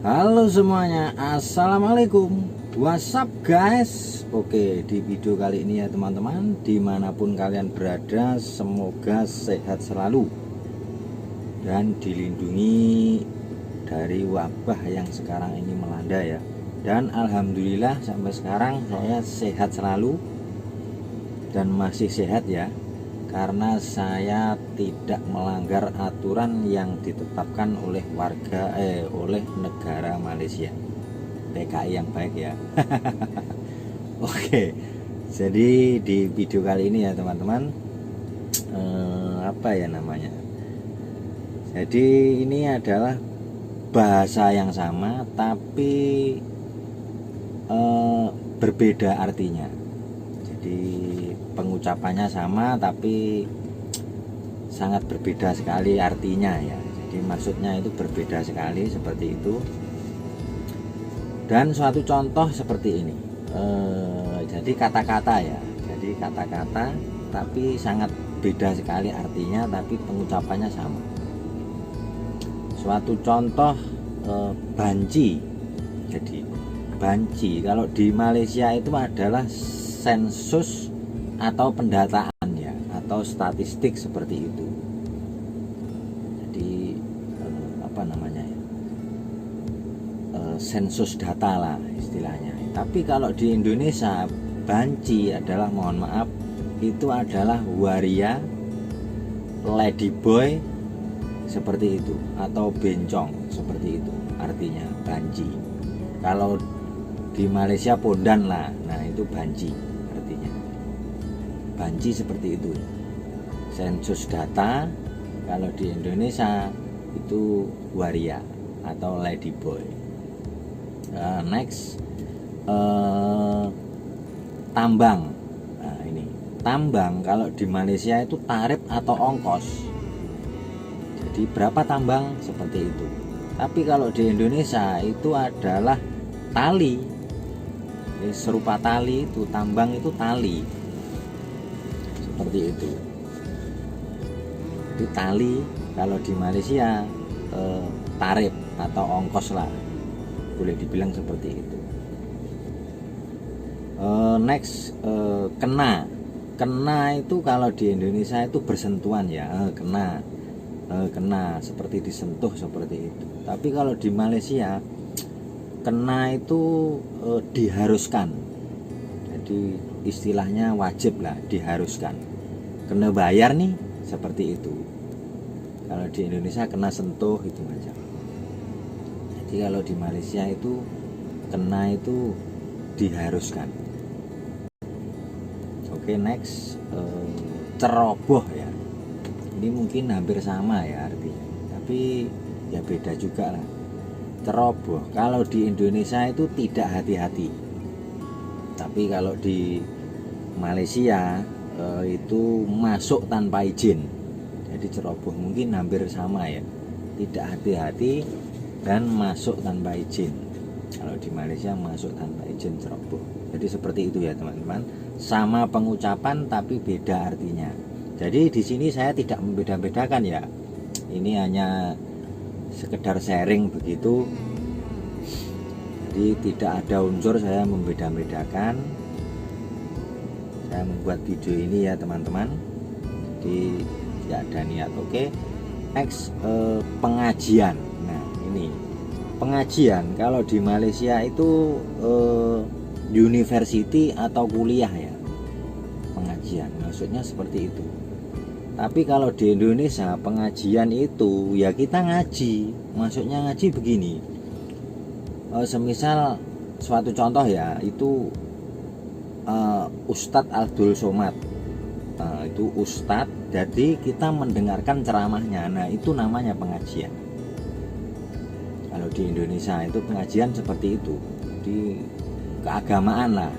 Halo semuanya, assalamualaikum. What's up guys? Oke, di video kali ini ya teman-teman, dimanapun kalian berada, semoga sehat selalu dan dilindungi dari wabah yang sekarang ini melanda ya. Dan alhamdulillah sampai sekarang saya sehat selalu dan masih sehat ya, karena saya tidak melanggar aturan yang ditetapkan oleh oleh negara Malaysia. PKI yang baik ya. Oke, jadi di video kali ini ya teman-teman, apa ya namanya, jadi ini adalah bahasa yang sama tapi berbeda artinya. Jadi pengucapannya sama tapi sangat berbeda sekali artinya ya. Jadi maksudnya itu berbeda sekali seperti itu. Dan suatu contoh seperti ini, jadi kata-kata ya, jadi kata-kata tapi sangat beda sekali artinya tapi pengucapannya sama. Suatu contoh, banci. Jadi banci kalau di Malaysia itu adalah sensus atau pendataan ya, atau statistik seperti itu. Jadi apa namanya ya, sensus data lah istilahnya. Tapi kalau di Indonesia, banci adalah, mohon maaf, itu adalah waria, ladyboy seperti itu, atau bencong seperti itu artinya banci. Kalau di Malaysia pondan lah, nah itu banci artinya. Banci seperti itu. Sensus data kalau di Indonesia itu waria atau ladyboy. Next, tambang. Nah ini tambang kalau di Malaysia itu tarif atau ongkos. Jadi berapa tambang seperti itu. Tapi kalau di Indonesia itu adalah tali. Jadi serupa tali itu, tambang itu tali. Seperti itu. Jadi tali kalau di Malaysia tarif atau ongkos lah, boleh dibilang seperti itu. Next, kena. Kena itu kalau di Indonesia itu bersentuhan ya, kena seperti disentuh seperti itu. Tapi kalau di Malaysia kena itu diharuskan. Jadi istilahnya wajib lah, diharuskan. Kena bayar nih, seperti itu. Kalau di Indonesia kena sentuh itu macam. Jadi kalau di Malaysia itu kena itu diharuskan. Oke, next, ceroboh ya. Ini mungkin hampir sama ya artinya, tapi ya beda juga lah. Ceroboh kalau di Indonesia itu tidak hati-hati, tapi kalau di Malaysia itu masuk tanpa izin. Jadi ceroboh mungkin hampir sama ya, tidak hati-hati dan masuk tanpa izin. Kalau di Malaysia masuk tanpa izin, ceroboh. Jadi seperti itu ya teman-teman, sama pengucapan tapi beda artinya. Jadi di sini saya tidak membeda-bedakan ya, ini hanya sekedar sharing begitu. Jadi tidak ada unsur saya membeda-bedakan. Saya membuat video ini ya teman-teman, jadi tidak ada niat. Oke, next, pengajian. Nah ini pengajian kalau di Malaysia itu university atau kuliah ya, pengajian maksudnya seperti itu. Tapi kalau di Indonesia pengajian itu ya kita ngaji, maksudnya ngaji begini, semisal suatu contoh ya, itu Ustadz Abdul Somad, itu Ustadz, jadi kita mendengarkan ceramahnya, nah itu namanya pengajian. Kalau di Indonesia itu pengajian seperti itu, di keagamaan lah.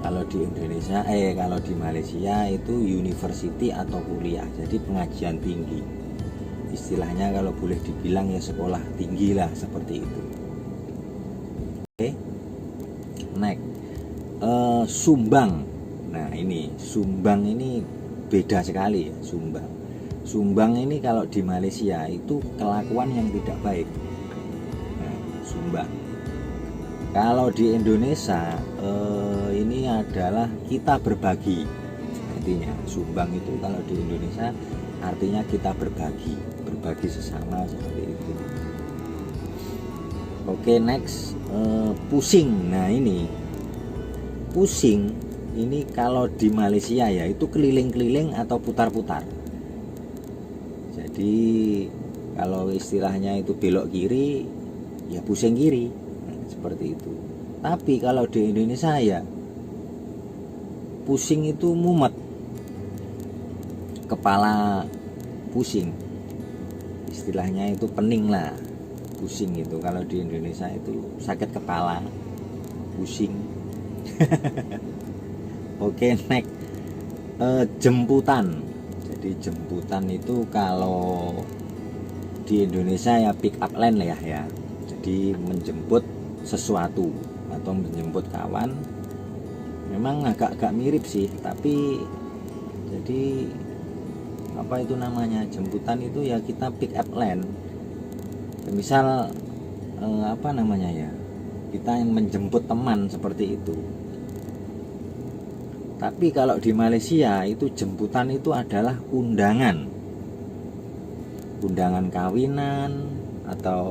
Kalau di Indonesia, kalau di Malaysia itu university atau kuliah, jadi pengajian tinggi. Istilahnya kalau boleh dibilang ya sekolah tinggi lah, seperti itu. Oke, next, sumbang. Nah ini sumbang ini beda sekali ya, sumbang. Sumbang ini kalau di Malaysia itu kelakuan yang tidak baik. sumbang. Kalau di Indonesia ini adalah kita berbagi. Artinya sumbang itu kalau di Indonesia artinya kita berbagi sesama seperti itu. Oke, next, pusing. Nah ini pusing ini kalau di Malaysia ya itu keliling-keliling atau putar-putar. Jadi kalau istilahnya itu belok kiri ya pusing kiri, nah, seperti itu. Tapi kalau di Indonesia ya pusing itu mumet, kepala pusing, istilahnya itu pening lah. Pusing itu kalau di Indonesia itu sakit kepala, pusing. Oke, next, jemputan. Jadi jemputan itu kalau di Indonesia ya pick up line lah ya. Jadi menjemput sesuatu atau menjemput kawan. Memang agak mirip sih, tapi jadi apa itu namanya, jemputan itu ya kita pick up line. Misal apa namanya ya, kita yang menjemput teman seperti itu. Tapi kalau di Malaysia itu jemputan itu adalah undangan kawinan atau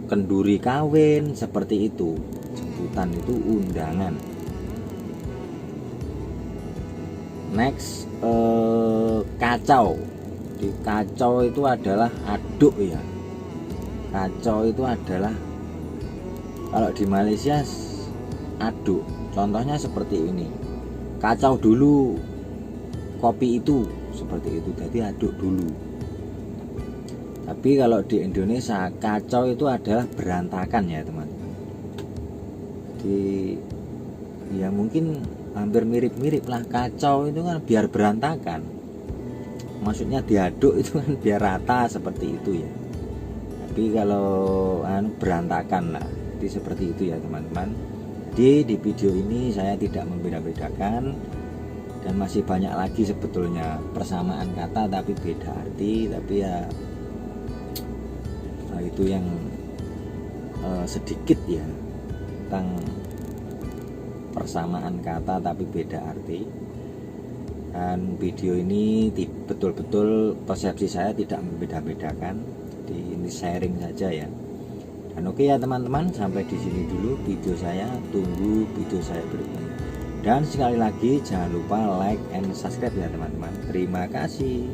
kenduri kawin seperti itu. Jemputan itu undangan. Next, kacau. Di kacau itu adalah aduk ya. Kacau itu adalah kalau di Malaysia aduk. Contohnya seperti ini. Kacau dulu kopi itu, seperti itu. Jadi aduk dulu. Tapi kalau di Indonesia kacau itu adalah berantakan ya teman-teman. Jadi ya mungkin hampir mirip-mirip lah. Kacau itu kan biar berantakan, maksudnya diaduk itu kan biar rata seperti itu ya. Tapi kalau berantakan lah, jadi seperti itu ya teman-teman. Jadi di video ini saya tidak membeda-bedakan, dan masih banyak lagi sebetulnya persamaan kata tapi beda arti. Tapi ya itu yang sedikit ya tentang persamaan kata tapi beda arti. Dan video ini betul-betul persepsi saya tidak membeda-bedakan. Jadi ini sharing saja ya. Dan oke ya teman-teman, sampai di sini dulu video saya. Tunggu video saya berikutnya. Dan sekali lagi jangan lupa like and subscribe ya teman-teman. Terima kasih.